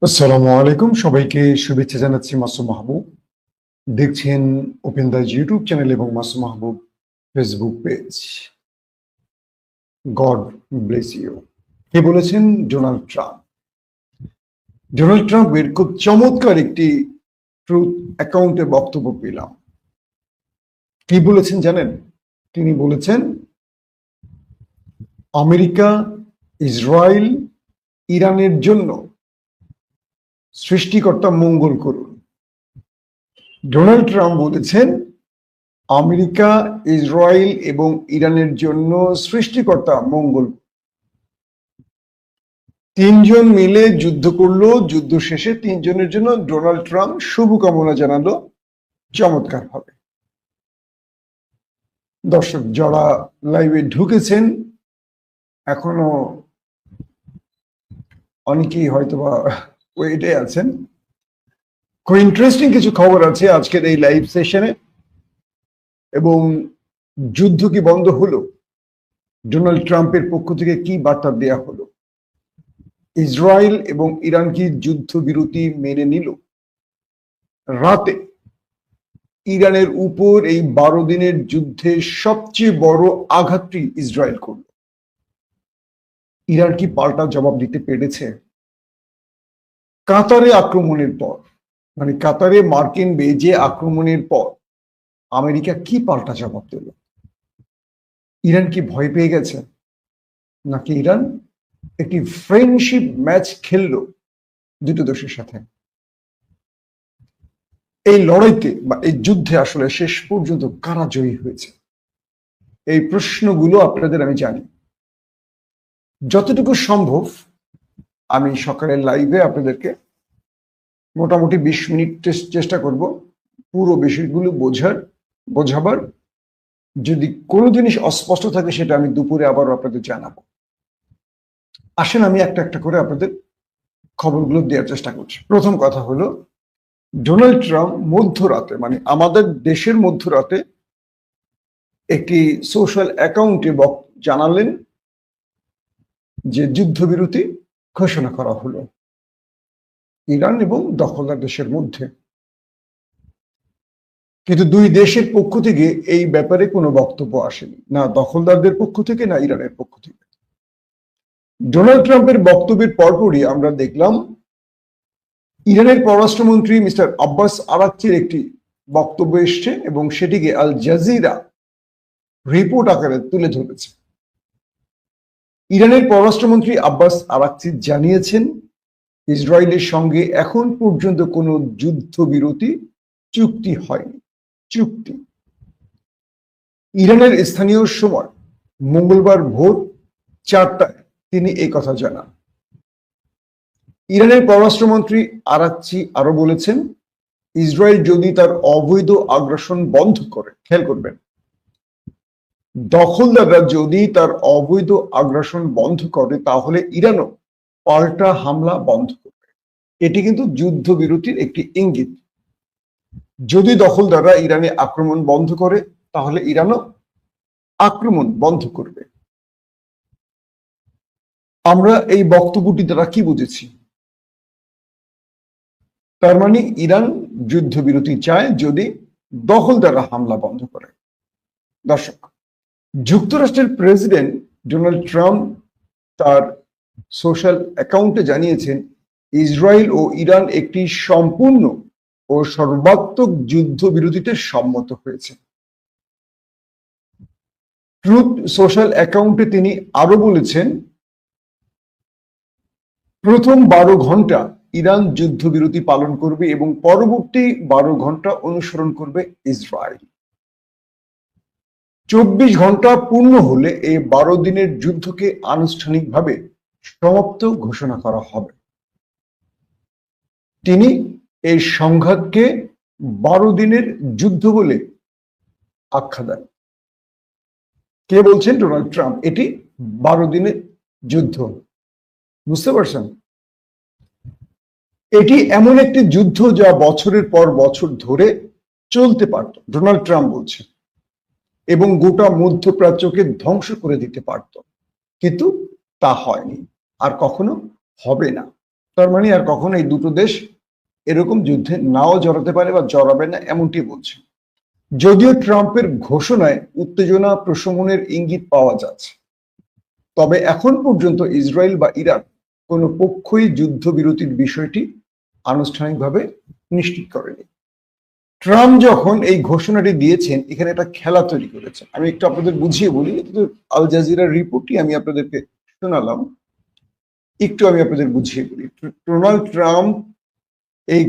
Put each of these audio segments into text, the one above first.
আসসালামু আলাইকুম, সবাইকে শুভেচ্ছা জানাচ্ছি। মাসুম মাহবুব দেখছেন ওপেন দাস ইউটিউব চ্যানেল এবং Masum Mahbub Facebook page. God bless you. কে বলেছেন? Donald Trump. ডোনাল্ড ট্রাম্পের খুব চমৎকার একটি ট্রুথ অ্যাকাউন্টে বক্তব্য পেলাম। কি বলেছেন জানেন? তিনি বলেছেন, আমেরিকা, ইসরায়েল, ইরানের জন্য সৃষ্টিকর্তা মঙ্গল করুন। ডোনাল্ড ট্রাম্প বলেছেন, আমেরিকা, ইসরায়েল এবং ইরানের জন্য সৃষ্টিকর্তা মঙ্গল। তিনজন মিলে যুদ্ধ করলো, যুদ্ধ শেষে তিনজনের জন্য ডোনাল্ড ট্রাম্প শুভকামনা জানালো চমৎকার ভাবে। দর্শক যারা লাইভে ঢুকেছেন, এখনো অনেকেই হয়তোবা ওয়েটে আছেন। খুব ইন্টারেস্টিং কিছু খবর আছে আজকের এই লাইভ সেশনে। এবং যুদ্ধ কি বন্ধ হলো? ডোনাল্ড ট্রাম্পের পক্ষ থেকে কি বার্তা দেয়া হলো? ইসরায়েল এবং ইরান কি যুদ্ধবিরতি মেনে নিল? রাতে ইরানের উপর এই 12 দিনের যুদ্ধে সবচেয়ে বড় আঘাতটি ইসরায়েল করল। ইরান কি পাল্টা জবাব দিতে পেরেছে? কাতারে আক্রমণের পর, মানে কাতারে মার্কিন বেজে আক্রমণের পর আমেরিকা কি পাল্টা জবাব দিল? ইরান কি ভয় পেয়ে গেছে, নাকি ইরান একটি ফ্রেন্ডশিপ ম্যাচ খেললো দুটো দেশের সাথে? এই লড়াইতে বা এই যুদ্ধে আসলে শেষ পর্যন্ত কারা জয়ী হয়েছে? এই প্রশ্নগুলো আপনাদের আমি জানি। যতটুকু সম্ভব আমি সকালের লাইভে আপনাদেরকে মোটামুটি 20 মিনিট চেষ্টা করব পুরো বিষয়গুলো বোঝাবার। যদি কোনো জিনিস অস্পষ্ট থাকে সেটা আমি দুপুরে আবার আপনাদের জানাবো। আসেন আমি একটা একটা করে আপনাদের খবরগুলো দেওয়ার চেষ্টা করছি। প্রথম কথা হলো, ডোনাল্ড ট্রাম্প মধ্যরাতে, মানে আমাদের দেশের মধ্যরাতে একটি সোশ্যাল অ্যাকাউন্টে জানালেন যে যুদ্ধবিরতি ঘোষণা করা হলো ইরান এবং দখলদার দেশের মধ্যে। কিন্তু দুই দেশের পক্ষ থেকে এই ব্যাপারে কোনো বক্তব্য আসেনি, না দখলদারদের পক্ষ থেকে না ইরানের পক্ষ থেকে। ডোনাল্ড ট্রাম্পের বক্তব্যের পরপরই আমরা দেখলাম ইরানের পররাষ্ট্রমন্ত্রী মিস্টার আব্বাস আরাকচির একটি বক্তব্য এসছে এবং সেটিকে আল জাজিরা রিপোর্ট আকারে তুলে ধরেছে। ইরানের পররাষ্ট্রমন্ত্রী আব্বাস আরাকচি জানিয়েছেন, ইসরায়েলের সঙ্গে এখন পর্যন্ত কোনো যুদ্ধবিরতি চুক্তি হয়নি। ইরানের স্থানীয় সময় মঙ্গলবার ভোর 4টায় তিনি এই কথা জানান। ইরানের পররাষ্ট্রমন্ত্রী আরাকচি আরো বলেছেন, ইসরায়েল যদি তার অবৈধ আগ্রাসন বন্ধ করে, খেয়াল করবেন, দখলদাররা যদি তার অবৈধ আগ্রাসন বন্ধ করে তাহলে ইরানও পাল্টা হামলা বন্ধ করবে। এটি কিন্তু যুদ্ধবিরতির একটি ইঙ্গিত। যদি দখলদাররা ইরানে আক্রমণ বন্ধ করে তাহলে ইরানও আক্রমণ বন্ধ করবে। আমরা এই বক্তব্যটি দ্বারা কি বুঝেছি? তার মানে ইরান যুদ্ধবিরতি চায় যদি দখলদাররা হামলা বন্ধ করে। দর্শক, যুক্তরাষ্ট্রের প্রেসিডেন্ট ডোনাল্ড ট্রাম্প তার সোশ্যাল অ্যাকাউন্টে জানিয়েছেন, ইসরায়েল ও ইরান একটি সম্পূর্ণ ও সর্বাত্মক যুদ্ধবিরতিতে সম্মত হয়েছে। ট্রুথ সোশ্যাল অ্যাকাউন্টে তিনি আরো বলেছেন, প্রথম 12 ঘন্টা ইরান যুদ্ধবিরতি পালন করবে এবং পরবর্তী 12 ঘন্টা অনুসরণ করবে ইসরায়েল। 24 ঘন্টা পূর্ণ হলে এই 12 দিনের যুদ্ধকে আনুষ্ঠানিকভাবে সমাপ্ত ঘোষণা করা হবে। তিনি এই সংঘাতকে 12 দিনের যুদ্ধ বলে আখ্যা দেন। কে বলছেন? Donald Trump. এটি 12 দিনের যুদ্ধ। বুঝতে পারছেন? এটি এমন একটি যুদ্ধ যা বছরের পর বছর ধরে চলতে পারত, ডোনাল্ড ট্রাম্প বলছেন, এবং গোটা মধ্যপ্রাচ্যকে ধ্বংস করে দিতে পারত, কিন্তু তা হয়নি, আর কখনো হবে না। তার মানে আর কখনো এই দুটো দেশ এরকম যুদ্ধে নাও জড়াতে পারে বা জড়াবে না, এমনটি বলছে। যদিও ট্রাম্পের ঘোষণায় উত্তেজনা প্রশমনের ইঙ্গিত পাওয়া যাচ্ছে, তবে এখন পর্যন্ত ইসরায়েল বা ইরান কোনো পক্ষই যুদ্ধবিরতির বিষয়টি আনুষ্ঠানিকভাবে নিশ্চিত করেনি। ট্রাম্প যখন এই ঘোষণাটি দিয়েছেন, এখানে একটা খেলা তৈরি করেছেন। আমি একটু আপনাদের বুঝিয়ে বলি, আল জাজিরার রিপোর্টই আমি আপনাদেরকে শোনালাম, একটু আমি আপনাদের বুঝিয়ে বলি। ডোনাল্ড ট্রাম্প এই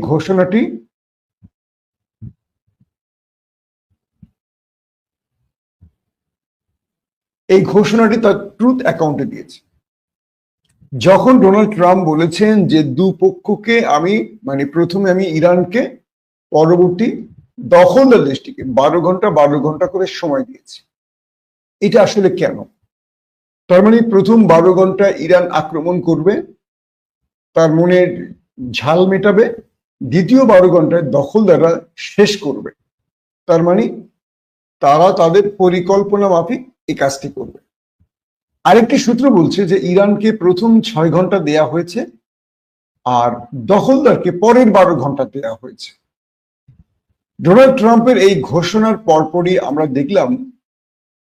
ঘোষণাটি তার ট্রুথ অ্যাকাউন্টে দিয়েছে। যখন ডোনাল্ড ট্রাম্প বলেছেন যে দুপক্ষকে প্রথমে আমি ইরানকে, পরবর্তী দখলদার দেশটিকে 12 ঘন্টা করে সময় দিয়েছি। এটা আসলে কেন? তার মানে প্রথম 12 ঘন্টা ইরান আক্রমণ করবে, তার মনের ঝাল মেটাবে, দ্বিতীয় 12 ঘন্টায় দখলদাররা শেষ করবে। তার মানে তারা তাদের পরিকল্পনা মাফিক এই কাজটি করবে। আরেকটি সূত্র বলছে যে ইরানকে প্রথম 6 ঘন্টা দেয়া হয়েছে আর দখলদারকে পরের 12 ঘন্টা দেয়া হয়েছে। ডোনাল্ড ট্রাম্পের এই ঘোষণার পরপরই আমরা দেখলাম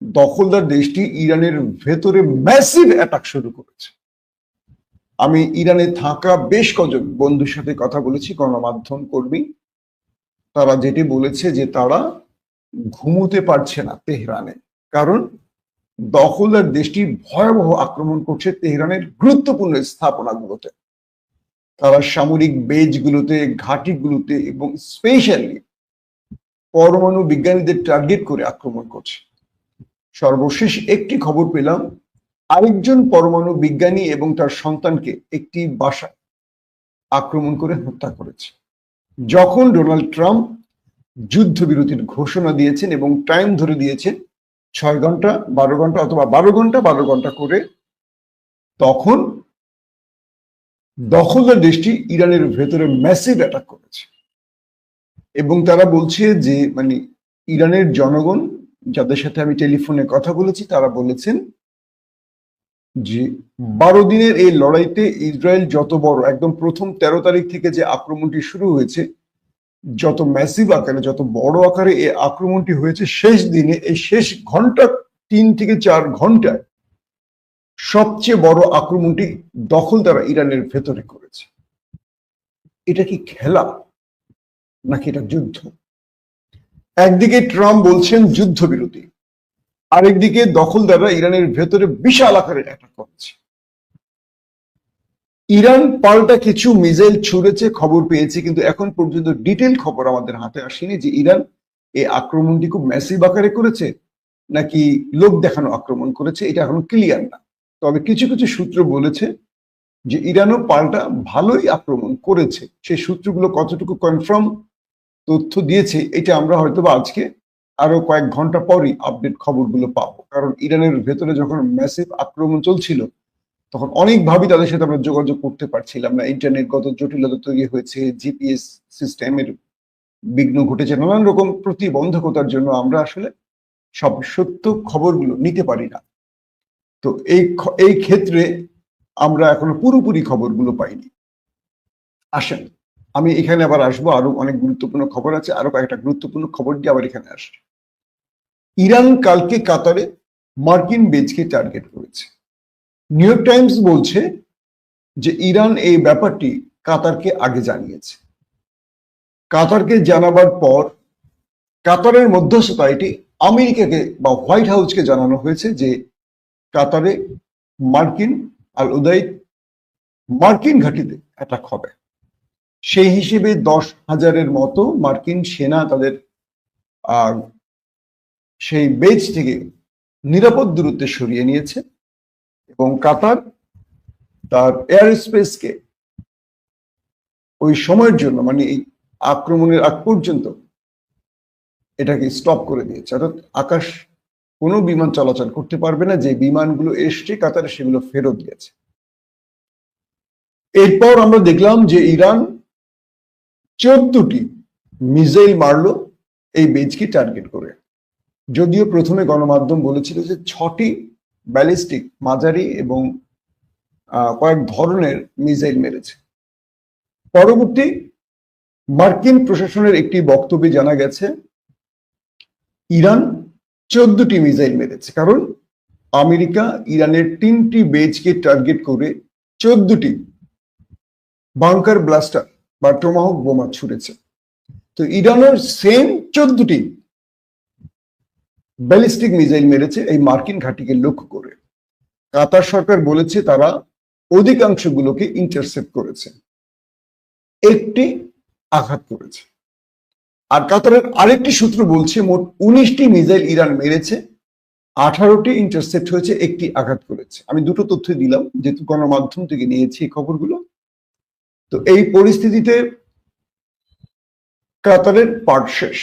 দখলদার দেশটি ইরানের ভেতরে ম্যাসিভ অ্যাটাক শুরু করেছে। আমি ইরানে থাকা বেশ কজন বন্ধুর সাথে কথা বলেছি, গণমাধ্যম কর্মী, তারা যেটি বলেছে যে তারা ঘুমোতে পারছে না তেহরানে, কারণ দখলদার দেশটি ভয়াবহ আক্রমণ করছে তেহরানের গুরুত্বপূর্ণ স্থাপনাগুলোতে। তারা সামরিক বেজগুলোতে, ঘাঁটিগুলোতে এবং স্পেশালি পরমাণু বিজ্ঞানীদের টার্গেট করে আক্রমণ করছে। সর্বশেষ একটি খবর পেলাম, আরেকজন পরমাণু বিজ্ঞানী এবং তার সন্তানকে একটি বাসায় আক্রমণ করে হত্যা করেছে। যখন ডোনাল্ড ট্রাম্প যুদ্ধবিরতির ঘোষণা দিয়েছেন এবং টাইম ধরে দিয়েছেন 6 ঘন্টা, 12 ঘন্টা অথবা 12 ঘন্টা করে, তখন দখলদার দেশটি ইরানের ভেতরে ম্যাসিভ অ্যাটাক করেছে। এবং তারা বলছে যে ইরানের জনগণ, যাদের সাথে আমি টেলিফোনে কথা বলেছি, তারা বলেছেন যে 12 দিনের এই লড়াইতে ইসরায়েল যত বড়, একদম প্রথম 13 তারিখ থেকে যে আক্রমণটি শুরু হয়েছে, যত ম্যাসিভ আকারে, যত বড় আকারে এই আক্রমণটি হয়েছে, শেষ দিনে এই শেষ ঘন্টা 3 থেকে 4 ঘন্টায় সবচেয়ে বড় আক্রমণটি দখলদাররা ইরানের ভেতরে করেছে। এটা কি খেলা নাকি এটা যুদ্ধ? একদিকে ট্রাম্প বলছেন যুদ্ধবিরতি, আরেকদিকে দখলদাররা ইরানের ভেতরে বিশাল আকারে অ্যাটাক করছে। ইরান পাল্টা কিছু মিসাইল ছুড়েছে খবর পেয়েছি, কিন্তু এখন পর্যন্ত ডিটেল খবর আমাদের হাতে আসেনি যে ইরান এই আক্রমণটি খুব ম্যাসিভ আকারে করেছে নাকি লোক দেখানো আক্রমণ করেছে, এটা এখন ক্লিয়ার না। তবে কিছু কিছু সূত্র বলেছে যে ইরানও পাল্টা ভালোই আক্রমণ করেছে। সেই সূত্রগুলো কতটুকু কনফার্ম তথ্য দিয়েছে, এটা আমরা হয়তো আজকে আরো কয়েক ঘন্টা পরই আপডেট খবরগুলো পাবো। কারণ ইরানের ভেতরে যখন ম্যাসিভ আক্রমণ চলছিল, তখন অনেকভাবেই তাদের সাথে আমরা যোগাযোগ করতে পারছিলাম না। ইন্টারনেটগত জটিলতা তৈরি হয়েছে, জিপিএস সিস্টেমের বিঘ্ন ঘটেছে, নানান রকম প্রতিবন্ধকতার জন্য আমরা আসলে সব সত্য খবরগুলো নিতে পারি না। তো এই ক্ষেত্রে আমরা এখনো পুরোপুরি খবরগুলো পাইনি। আসেন, আমি এখানে আবার আসবো, আরো অনেক গুরুত্বপূর্ণ খবর আছে, আরো কয়েকটা গুরুত্বপূর্ণ খবর দিয়ে আবার এখানে আসবে। ইরান কালকে কাতারে মার্কিন বেজকে টার্গেট করেছে। নিউ ইয়র্ক টাইমস বলছে যে ইরান এই ব্যাপারটি কাতারকে আগে জানিয়েছে। কাতারকে জানাবার পর কাতারের মধ্যস্থতায় এটি আমেরিকাকে বা হোয়াইট হাউসকে জানানো হয়েছে যে কাতারে মার্কিন আল উদাইদ মার্কিন ঘাঁটিতে অ্যাটাক হবে। সেই হিসেবে 10,000-এর মতো মার্কিন সেনা তাদের সেই বেজ থেকে নিরাপদ দূরত্বে সরিয়ে নিয়েছে এবং কাতার তার এয়ার স্পেসকে ওই সময়ের জন্য এই আক্রমণের আগ পর্যন্ত এটাকে স্টপ করে দিয়েছে। অর্থাৎ আকাশ কোনো বিমান চলাচল করতে পারবে না। যে বিমানগুলো এসছে কাতারে, সেগুলো ফেরত গেছে। এরপর আমরা দেখলাম যে ইরান 14টি মিসাইল মারলো এই বেজকে টার্গেট করে। যদিও প্রথমে গণমাধ্যম বলেছিল যে 6টি ব্যালিস্টিক, মাঝারি এবং কয়েক ধরনের মিসাইল মেরেছে, পরবর্তী মার্কিন প্রশাসনের একটি বক্তব্যে জানা গেছে ইরান 14টি মিসাইল মেরেছে, কারণ আমেরিকা ইরানের 3টি বেজকে টার্গেট করে 14টি বাংকার ব্লাস্টার বা টোমাহক বোমা ছুড়েছে। তো ইরানের সেম 14টি ব্যালিস্টিক মিসাইল মেরেছে এই মার্কিন ঘাঁটিকে লক্ষ্য করে। কাতার সরকার বলেছে তারা অধিকাংশগুলোকে ইন্টারসেপ্ট করেছে, একটি আঘাত করেছে। আর কাতারের আরেকটি সূত্র বলছে মোট 19টি মিসাইল ইরান মেরেছে, 18টি ইন্টারসেপ্ট হয়েছে, একটি আঘাত করেছে। আমি দুটো তথ্য দিলাম যেহেতু গণমাধ্যম থেকে নিয়েছি এই খবরগুলো। তো এই পরিস্থিতিতে কাতারের পার্ট শেষ।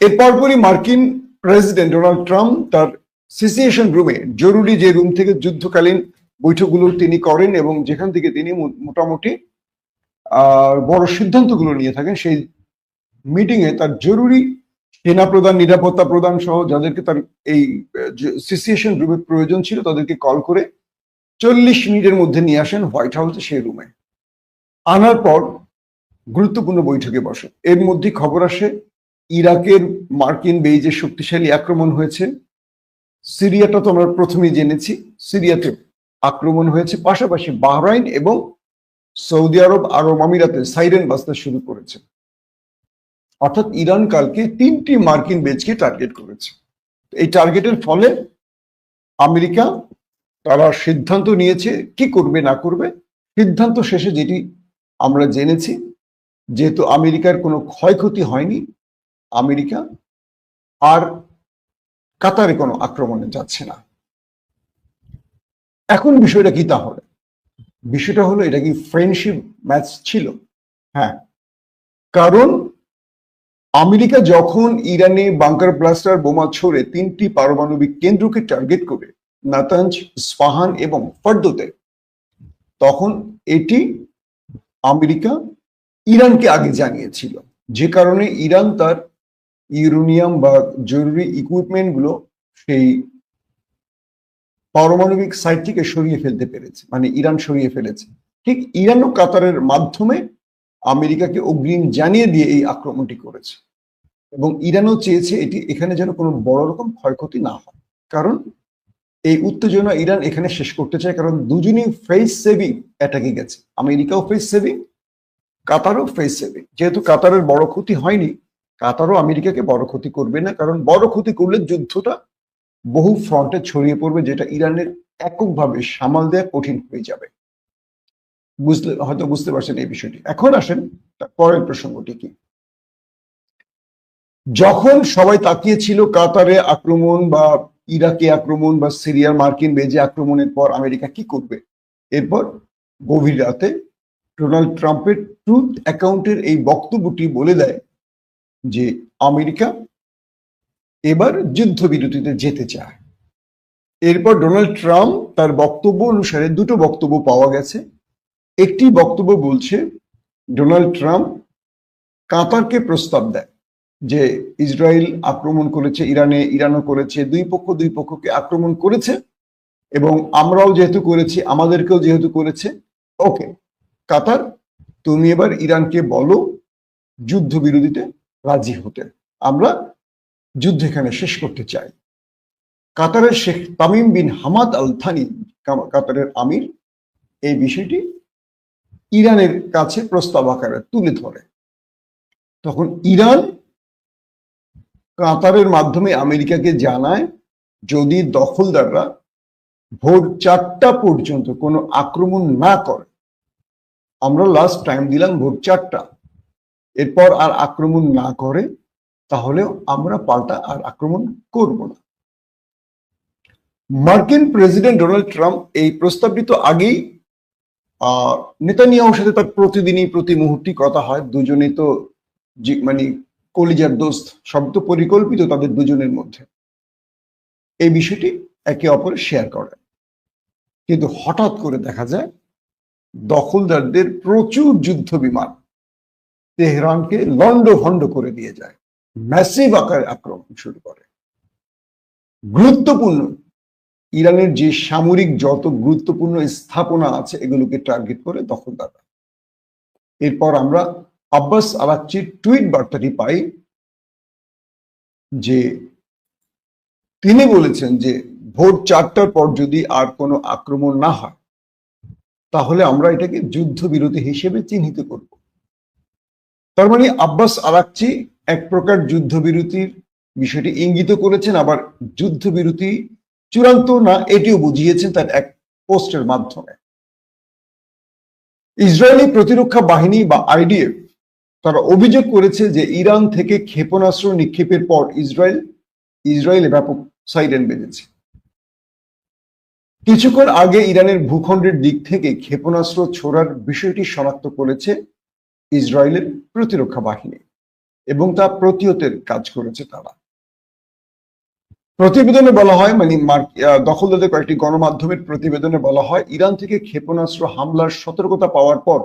এর পরপরই মার্কিন প্রেসিডেন্ট ডোনাল্ড ট্রাম্প তার সিচুয়েশন রুমে, জরুরি যে রুম থেকে যুদ্ধকালীন বৈঠকগুলো তিনি করেন এবং যেখান থেকে তিনি মোটামুটি বড় সিদ্ধান্তগুলো নিয়ে থাকেন, সেই মিটিং এ তার জরুরি সেনা প্রধান, নিরাপত্তা প্রধান সহ যাদেরকে তার এই সিচুয়েশন রুমে প্রয়োজন ছিল তাদেরকে কল করে 40 মিনিটের মধ্যে নিয়ে আসেন হোয়াইট হাউসে সেই রুমে। আনার পর গুরুত্বপূর্ণ বৈঠকে বসে। এর মধ্যে খবর আসে ইরাকের মার্কিন বেইজে শক্তিশালী আক্রমণ হয়েছে, সিরিয়াটা তো আমরা প্রথমেই জেনেছি, সিরিয়াতে আক্রমণ হয়েছে, পাশাপাশি বাহরাইন এবং সৌদি আরব আমিরাতে সাইরেন বাজতে শুরু করেছে। অর্থাৎ ইরান কালকে 3টি মার্কিন বেজকে টার্গেট করেছে। এই টার্গেটের ফলে আমেরিকা তারা সিদ্ধান্ত নিয়েছে কি করবে না করবে। সিদ্ধান্ত শেষে যেটি আমরা জেনেছি, যেহেতু আমেরিকার কোনো ক্ষয়ক্ষতি হয়নি, আমেরিকা আর কাতারে কোনো আক্রমণে যাচ্ছে না। এখন বিষয়টা কি তাহলে? বিষয়টা হলো এটা কি ফ্রেন্ডশিপ ম্যাচ ছিল? হ্যাঁ, কারণ আমেরিকা যখন ইরানে বাংকার ব্লাস্টার বোমা ছোড়ে 3টি পারমাণবিক কেন্দ্রকে টার্গেট করে, নাতাঞ্জ, ইস্পাহান এবং ফর্দোতে, তখন এটি আমেরিকা ইরানকে আগে জানিয়েছিল, যে কারণে ইরান তার ইউরেনিয়াম বা জরুরি ইকুইপমেন্ট গুলো সেই পারমাণবিক সাইট থেকে সরিয়ে ফেলতে পেরেছে, মানে ইরান সরিয়ে ফেলেছে। ঠিক ইরান ও কাতারের মাধ্যমে আমেরিকাকে অগ্রিম জানিয়ে দিয়ে এই আক্রমণটি করেছে এবং ইরানও চেয়েছে এটি এখানে যেন কোনো বড় রকম ক্ষয়ক্ষতি না হয়, কারণ এই উত্তেজনা ইরান এখানে শেষ করতে চায়, কারণ দুজনেই ফেস সেভিং অ্যাটাকে গেছে। আমেরিকাও ফেস সেভিং, কাতারও ফেস সেভিং। যেহেতু কাতারের বড় ক্ষতি হয়নি, কাতারও আমেরিকাকে বড় ক্ষতি করবে না, কারণ বড় ক্ষতি করলে যুদ্ধটা বহু ফ্রন্টে ছড়িয়ে পড়বে, যেটা ইরানের এককভাবে সামাল দেওয়া কঠিন হয়ে যাবে। হয়তো বুঝতে পারছেন এই বিষয়টি। এখন আসেন পরের প্রসঙ্গটি কি। যখন সবাই তাকিয়েছিল কাতারে আক্রমণ বা ইরাকে আক্রমণ বা সিরিয়ার মার্কিন বেজে আক্রমণের পর আমেরিকা কি করবে, এরপর গভীর রাতে ডোনাল্ড ট্রাম্পের ট্রুথ অ্যাকাউন্টের এই বক্তব্যটি বলে দেয় যে আমেরিকা এবার যুদ্ধবিরতিতে যেতে চায়। এরপর ডোনাল্ড ট্রাম্প তার বক্তব্য অনুসারে দুটো বক্তব্য পাওয়া গেছে। একটি বক্তব্য বলছে ডোনাল্ড ট্রাম্প কাতারকে প্রস্তাব দেয় যে ইসরায়েল আক্রমণ করেছে ইরানে, ইরানও করেছে, দুই পক্ষকে আক্রমণ করেছে এবং আমরাও যেহেতু করেছি, আমাদেরকেও যেহেতু করেছে, ওকে কাতার তুমি এবার ইরানকে বলো যুদ্ধবিরতিতে রাজি হতে, আমরা যুদ্ধ এখানে শেষ করতে চাই। কাতারের Sheikh Tamim bin Hamad Al Thani, কাতারের আমির, এই বিষয়টি ইরানের কাছে প্রস্তাব আকারে তুলে ধরে। তখন ইরান কাতারের মাধ্যমে আমেরিকাকে জানায় যদি দখলদাররা ভোর 4টা পর্যন্ত কোনো আক্রমণ না করে, আমরা লাস্ট টাইম দিলাম ভোর 4টা, এরপর আর আক্রমণ না করে তাহলে আমরা পাল্টা আর আক্রমণ করব না। মার্কিন প্রেসিডেন্ট ডোনাল্ড ট্রাম্প এই প্রস্তাবটি তো আগেই নেতানিয়াহুর সাথে তার প্রতিদিনই প্রতি মুহূর্তে কথা হয়, দুজনেই তো মানে কলিজার দোস্ত, শব্দ পরিকল্পিত তাদের দুজনের মধ্যে, এই বিষয়টি একে অপরে শেয়ার করে। কিন্তু হঠাৎ করে দেখা যায় দখলদারদের প্রচুর যুদ্ধ বিমান তেহরানকে লন্ডভন্ড করে দিয়ে যায়, ম্যাসিভ আকারে আক্রমণ শুরু করে। গুরুত্বপূর্ণ ইরানের যে সামরিক যত গুরুত্বপূর্ণ স্থাপনা আছে এগুলোকে টার্গেট করে দখলদাররা। এরপর আমরা আব্বাস আরাকচির টুইট বার্তাটি পাই যে তিনি বলেছেন যে ভোর 4টার পর যদি আর কোনো আক্রমণ না হয় তাহলে আমরা এটাকে যুদ্ধবিরতি হিসেবে চিহ্নিত করব। তার মানে আব্বাস আরাকচি এক প্রকার যুদ্ধবিরতির বিষয়টি ইঙ্গিত করেছেন, আবার যুদ্ধবিরতি চূড়ান্ত না এটিও বুঝিয়েছেন তার এক পোস্টের মাধ্যমে। ইসরায়েলি প্রতিরক্ষা বাহিনী বা আইডিএফ তারা অভিযোগ করেছে যে ইরান থেকে ক্ষেপণাস্ত্র নিক্ষেপের পর ইসরায়েলে ব্যাপক সাইরেন বেজেছে। কিছুক্ষণ আগে ইরানের ভূখণ্ডের দিক থেকে ক্ষেপণাস্ত্র ছোড়ার বিষয়টি শনাক্ত করেছে ইসরায়েলের প্রতিরক্ষা বাহিনী এবং তা প্রতিহতের কাজ করেছে তারা। প্রতিবেদনে বলা হয়, মানে দখলদারদের কয়েকটি গণমাধ্যমের প্রতিবেদনে বলা হয়, ইরান থেকে ক্ষেপণাস্ত্র হামলার সতর্কতা পাওয়ার পর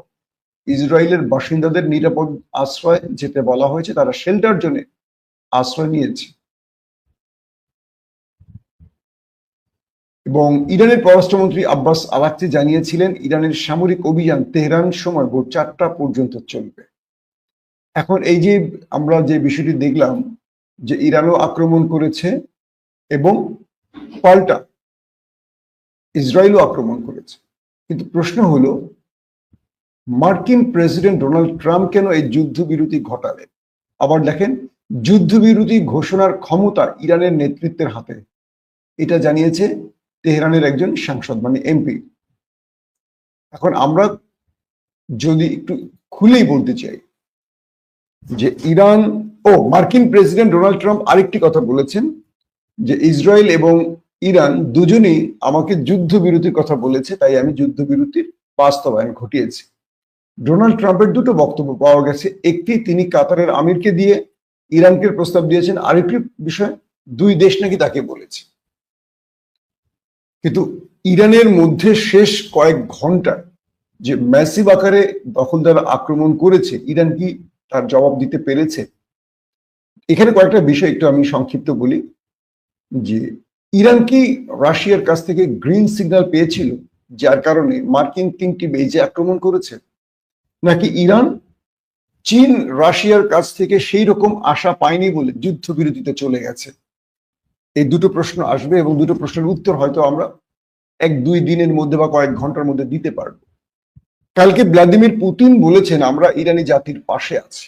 ইসরায়েলের বাসিন্দাদের নিরাপদ আশ্রয় যেতে বলা হয়েছে, তারা শেল্টার জোনে আশ্রয় নিয়েছে। এবং ইরানের পররাষ্ট্রমন্ত্রী আব্বাস আরাকচি জানিয়েছিলেন ইরানের সামরিক অভিযান তেহরান সময় ভোর 4টা পর্যন্ত চলবে। এখন এই যে আমরা যে বিষয়টি দেখলাম যে ইরানও আক্রমণ করেছে এবং পাল্টা ইসরায়েলও আক্রমণ করেছে, কিন্তু প্রশ্ন হলো মার্কিন প্রেসিডেন্ট ডোনাল্ড ট্রাম্প কেন এই যুদ্ধবিরতি ঘটালেন? আবার দেখেন, যুদ্ধবিরতি ঘোষণার ক্ষমতা ইরানের নেতৃত্বের হাতে, এটা জানিয়েছে তেহরানের একজন সাংসদ, মানে এমপি। এখন আমরা যদি একটু খুলেই বলতে চাই যে মার্কিন প্রেসিডেন্ট ডোনাল্ড ট্রাম্প আরেকটি কথা বলেছেন যে ইসরায়েল এবং ইরান দুজনেই আমাকে যুদ্ধবিরতির কথা বলেছে, তাই আমি যুদ্ধবিরতির বাস্তবায়ন ঘটিয়েছি। ডোনাল্ড ট্রাম্পের দুটো বক্তব্য পাওয়া গেছে, একটি তিনি কাতারের আমিরকে দিয়ে ইরানকে প্রস্তাব দিয়েছেন, আরেকটি বিষয় দুই দেশ নাকি তাকে বলেছে। কিন্তু ইরানের মধ্যে শেষ কয়েক ঘন্টা যে ম্যাসিভ আকারে দখলদার আক্রমণ করেছে, ইরান কি তার জবাব দিতে পেরেছে? এখানে কয়েকটা বিষয় একটু আমি সংক্ষিপ্ত বলি যে ইরান কি রাশিয়ার কাছ থেকে গ্রিন সিগন্যাল পেয়েছিল যার কারণে মার্কিন 3টি বেজে আক্রমণ করেছে, নাকি ইরান চীন রাশিয়ার কাছ থেকে সেই রকম আশা পায়নি বলে যুদ্ধবিরতিতে চলে গেছে? এই দুটো প্রশ্ন আসবে এবং দুটো প্রশ্নের উত্তর হয়তো আমরা 1-2 দিনের মধ্যে বা কয়েক ঘন্টার মধ্যে দিতে পারবো। কালকে ভ্লাদিমির পুতিন বলেছেন আমরা ইরানি জাতির পাশে আছি,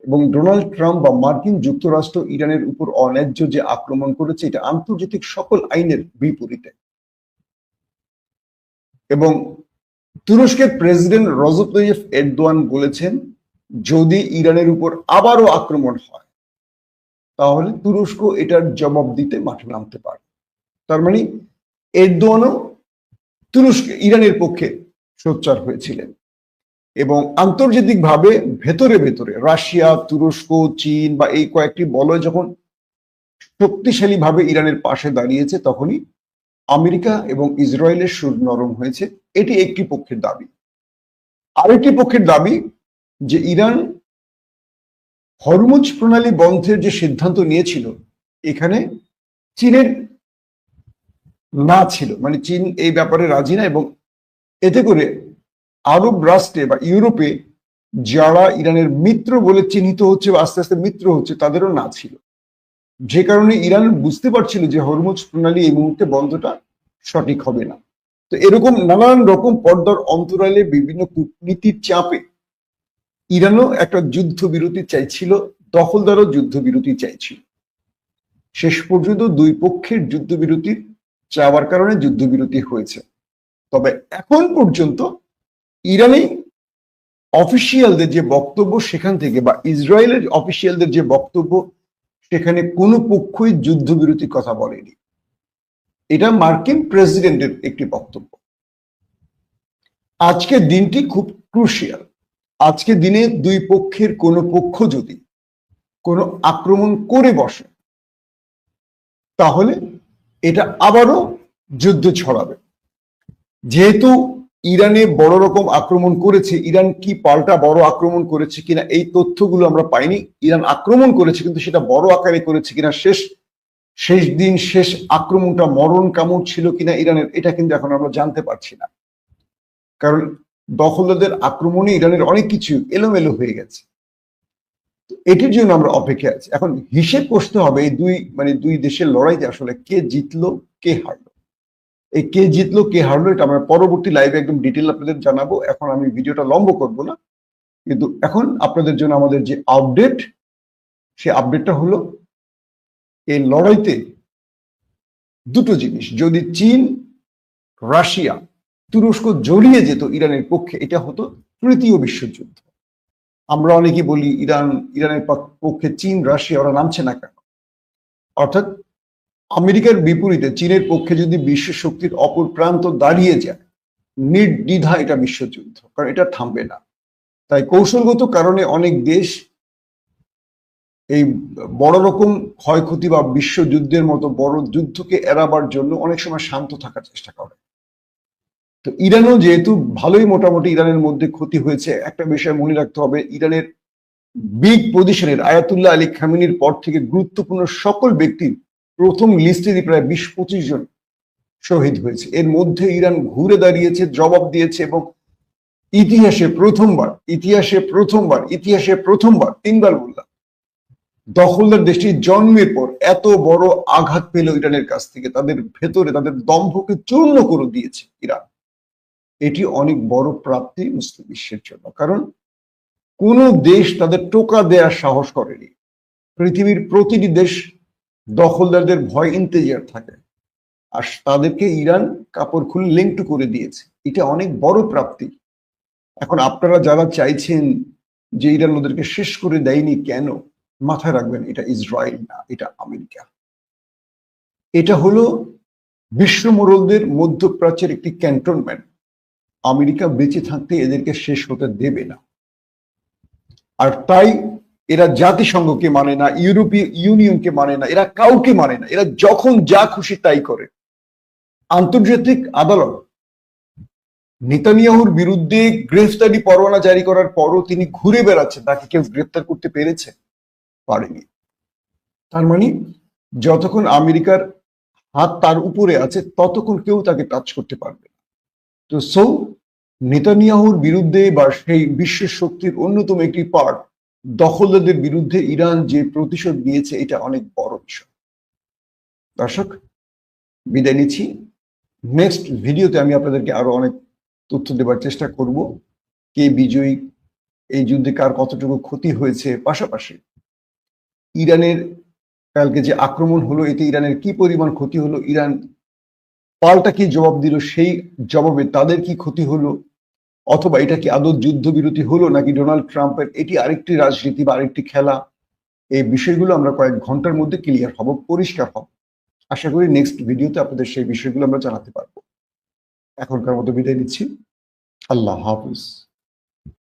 এবং ডোনাল্ড ট্রাম্প বা মার্কিন যুক্তরাষ্ট্র ইরানের উপর অন্যায্য যে আক্রমণ করেছে এটা আন্তর্জাতিক সকল আইনের বিপরীতে। এবং তুরস্কের প্রেসিডেন্ট রজব তাইয়্যিপ এরদোয়ান বলেছেন যদি ইরানের উপর আবারও আক্রমণ হয় তাহলে তুরস্ক এটার জবাব দিতে মাঠে নামতে পারে। তার মানে এরদোয়ানও ইরানের পক্ষে সোচ্চার হয়েছিলেন। এবং আন্তর্জাতিকভাবে ভেতরে ভেতরে রাশিয়া, তুরস্ক, চীন বা এই কয়েকটি বলয় যখন শক্তিশালীভাবে ইরানের পাশে দাঁড়িয়েছে তখনই আমেরিকা এবং ইসরায়েলের সুর নরম হয়েছে। এটি একটি পক্ষের দাবি। আরেকটি পক্ষের দাবি যে ইরান হরমুজ প্রণালী বন্ধের যে সিদ্ধান্ত নিয়েছিল এখানে চীনের না ছিল, মানে চীন এই ব্যাপারে রাজি না, এবং এতে করে আরব রাষ্ট্রে বা ইউরোপে যারা ইরানের মিত্র বলে চিহ্নিত হচ্ছে বা আস্তে আস্তে মিত্র হচ্ছে তাদেরও না ছিল, যে কারণে ইরান বুঝতে পারছিল যে হরমুজ প্রণালী এই মুহূর্তে বন্ধটা সঠিক হবে না। তো এরকম নানান রকম পর্দার অন্তরালে বিভিন্ন কূটনীতির চাপে ইরানও একটা যুদ্ধবিরতি চাইছিল, দখলদারও যুদ্ধবিরতি চাইছিল। শেষ পর্যন্ত দুই পক্ষের যুদ্ধবিরতির চাওয়ার কারণে যুদ্ধবিরতি হয়েছে। তবে এখন পর্যন্ত ইরানি অফিসিয়ালদের যে বক্তব্য সেখান থেকে বা ইসরায়েলের অফিসিয়ালদের যে বক্তব্য সেখানে কোনো পক্ষই যুদ্ধবিরতির কথা বলেনি। এটা মার্কিন প্রেসিডেন্টের একটি বক্তব্য। আজকের দিনটি খুব ক্রুশিয়াল। আজকের দিনে দুই পক্ষের কোনো পক্ষ যদি কোনো আক্রমণ করে বসে তাহলে এটা আবারও যুদ্ধ ছড়াবে। যেহেতু ইরানে বড় রকম আক্রমণ করেছে, ইরান কি পাল্টা বড় আক্রমণ করেছে কিনা এই তথ্যগুলো আমরা পাইনি। ইরান আক্রমণ করেছে কিন্তু সেটা বড় আকারে করেছে কিনা, শেষ আক্রমণটা মরণ কামড় ছিল কিনা ইরানের, এটা কিন্তু এখন আমরা জানতে পারছি না। কারণ দখলদারদের আক্রমণে ইরানের অনেক কিছু এলোমেলো হয়ে গেছে। এটির জন্য আমরা অপেক্ষায় আছি। এখন হিসেব করতে হবে এই দুই দেশের লড়াইতে আসলে কে জিতলো কে হারলো। এই কে জিতলো কে হারলো এটা আমরা পরবর্তী লাইভে একদম ডিটেল আপনাদের জানাবো। এখন আমি ভিডিওটা লম্বা করব না, কিন্তু এখন আপনাদের জন্য আমাদের যে আপডেট, সেই আপডেটটা হলো এই লড়াইতে দুটো জিনিস, যদি চীন, রাশিয়া, তুরস্ক জড়িয়ে যেত ইরানের পক্ষে, এটা হতো তৃতীয় বিশ্বযুদ্ধ। আমরা অনেকেই বলি ইরানের পক্ষে চীন, রাশিয়া ওরা নামছে না কেন? অর্থাৎ আমেরিকার বিপরীতে চীনের পক্ষে যদি বিশ্ব শক্তির অপর প্রান্ত দাঁড়িয়ে যায়, নির্দ্বিধা এটা বিশ্বযুদ্ধ, কারণ এটা থামবে না। তাই কৌশলগত কারণে অনেক দেশ এই বড় রকম ক্ষয়ক্ষতি বা বিশ্বযুদ্ধের মতো বড় যুদ্ধকে এড়াবার জন্য অনেক সময় শান্ত থাকার চেষ্টা করে। তো ইরানও যেহেতু ভালোই মোটামুটি ইরানের মধ্যে ক্ষতি হয়েছে, একটা বিষয় মনে রাখতে হবে, ইরানের বিগ পজিশনের আয়াতুল্লাহ আলী খামেনির পর থেকে গুরুত্বপূর্ণ সকল ব্যক্তির প্রথম লিস্টেরই প্রায় 20-25 জন শহীদ হয়েছে। এর মধ্যে ইরান ঘুরে দাঁড়িয়েছে, জবাব দিয়েছে, এবং ইতিহাসে প্রথমবার 3বার বললাম, দখলদার দেশটি জন্মের পর এত বড় আঘাত পেল ইরানের কাছ থেকে, তাদের ভেতরে তাদের দম্ভকে চূর্ণ করে দিয়েছে ইরান। এটি অনেক বড় প্রাপ্তি মুসলিম বিশ্বের জন্য, কারণ কোন দেশ তাদের টোকা দেওয়ার সাহস করেনি। পৃথিবীর প্রতিটি দেশ দখলদারদের ভয় ইন্তেজার থাকে, আর তাদেরকে ইরান কাপড় খুলে লেংটু করে দিয়েছে। এটা অনেক বড় প্রাপ্তি। এখন আপনারা যারা চাইছেন যে ইরান ওদেরকে শেষ করে দেয়নি কেন, মাথায় রাখবেন এটা ইসরায়েল না, এটা আমেরিকা। এটা হলো বিশ্বমোড়লদের মধ্যপ্রাচ্যের একটি ক্যান্টনমেন্ট। আমেরিকা বেঁচে থাকতে এদেরকে শেষ হতে দেবে না। আর তাই এরা জাতিসংঘকে মানে না, ইউরোপীয় ইউনিয়নকে মানে না, এরা কাউকে মানে না। এরা যখন যা খুশি তাই করে। আন্তর্জাতিক আদালত নেতানিয়াহুর বিরুদ্ধে গ্রেফতারি পরোয়ানা জারি করার পরও তিনি ঘুরে বেড়াচ্ছেন, তাকে কেউ গ্রেফতার করতে পেরেছে? পারেনি। তার মানে যতক্ষণ আমেরিকার হাত তার উপরে আছে ততক্ষণ কেউ তাকে টাচ করতে পারবে না। তো নেতানিয়াহুর বিরুদ্ধে বা সেই বিশ্ব শক্তির অন্যতম একটি পার্ট দখলদারদের বিরুদ্ধে ইরান যে প্রতিশোধ নিয়েছে, এটা অনেক বড় বিষয়। দর্শক, বিদায় নিচ্ছি। নেক্সট ভিডিওতে আমি আপনাদেরকে আরো অনেক তথ্য দেবার চেষ্টা করব, কে বিজয়ী, এই যুদ্ধে কার কতটুকু ক্ষতি হয়েছে, পাশাপাশি ইরানের কালকে যে আক্রমণ হলো এতে ইরানের কি পরিমাণ ক্ষতি হলো, ইরান পাল্টা কি জবাব দিল, সেই জবাবে তাদের কি ক্ষতি হলো, অথবা এটা কি আদৌ যুদ্ধবিরতি হলো নাকি ডোনাল্ড ট্রাম্পের এটি আরেকটি রাজনীতি বা আরেকটি খেলা, এই বিষয়গুলো আমরা কয়েক ঘন্টার মধ্যে ক্লিয়ার হব, পরিষ্কার হব। আশা করি নেক্সট ভিডিওতে আপনাদের সেই বিষয়গুলো আমরা জানাতে পারবো। এখনকার মতো বিদায় নিচ্ছি। আল্লাহ হাফিজ।